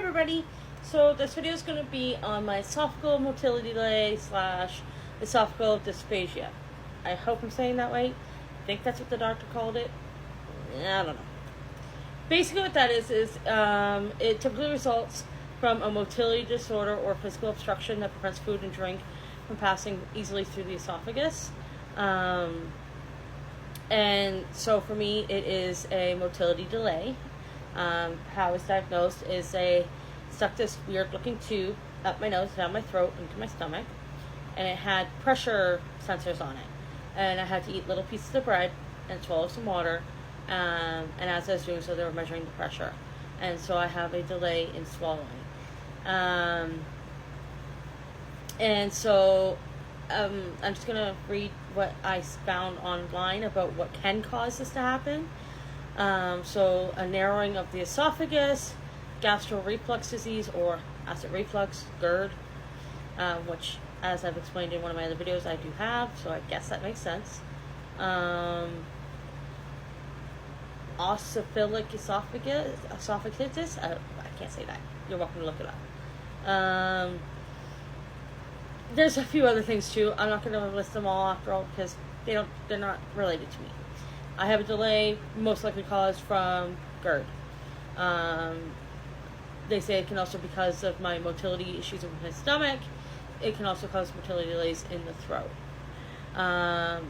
everybody. So this video is going to be on my esophageal motility delay / esophageal dysphagia. I hope I'm saying that right. I think that's what the doctor called it. I don't know. Basically what that is it typically results from a motility disorder or physical obstruction that prevents food and drink from passing easily through the esophagus. And so for me, it is a motility delay. How it's diagnosed is they stuck this weird looking tube up my nose, down my throat, into my stomach, and it had pressure sensors on it. And I had to eat little pieces of bread and swallow some water. And as I was doing so, they were measuring the pressure. And so I have a delay in swallowing. And so I'm just going to read what I found online about what can cause this to happen. So a narrowing of the esophagus, gastro reflux disease or acid reflux, GERD, which, as I've explained in one of my other videos, I do have, so I guess that makes sense. Esophageal esophagitis, I can't say that. You're welcome to look it up. There's a few other things too. I'm not going to list them all after all because they're not related to me. I have a delay, most likely caused from GERD. They say it can also be because of my motility issues with my stomach. It can also cause motility delays in the throat.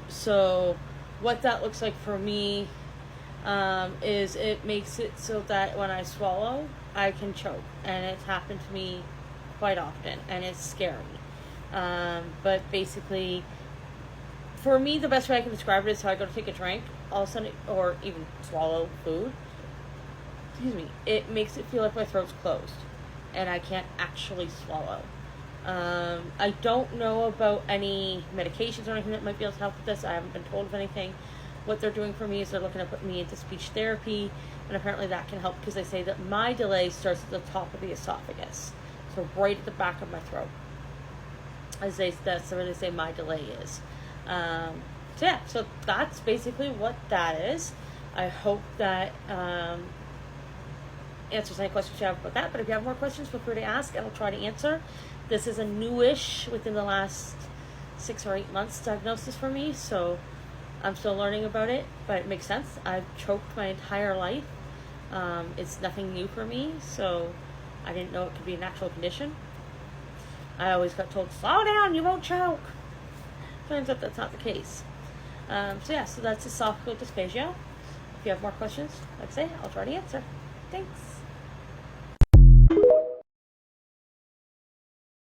So what that looks like for me is it makes it so that when I swallow, I can choke. And it's happened to me quite often, and it's scary. But basically, for me, the best way I can describe it is how I go to take a drink, all of a sudden, or even swallow food, it makes it feel like my throat's closed, and I can't actually swallow. I don't know about any medications or anything that might be able to help with this. I haven't been told of anything. What they're doing for me is they're looking at putting me into speech therapy, and apparently that can help because they say that my delay starts at the top of the esophagus, so right at the back of my throat. That's where they say my delay is. So that's basically what that is. I hope that answers any questions you have about that. But if you have more questions, feel free to ask, and I'll try to answer. This is a newish, within the last 6 or 8 months, diagnosis for me, so I'm still learning about it, but it makes sense. I've choked my entire life. It's nothing new for me, so I didn't know it could be an actual condition. I always got told, slow down, you won't choke. Turns out that's not the case. So that's esophageal dysphagia. If you have more questions, like I say, I'll try to answer. Thanks.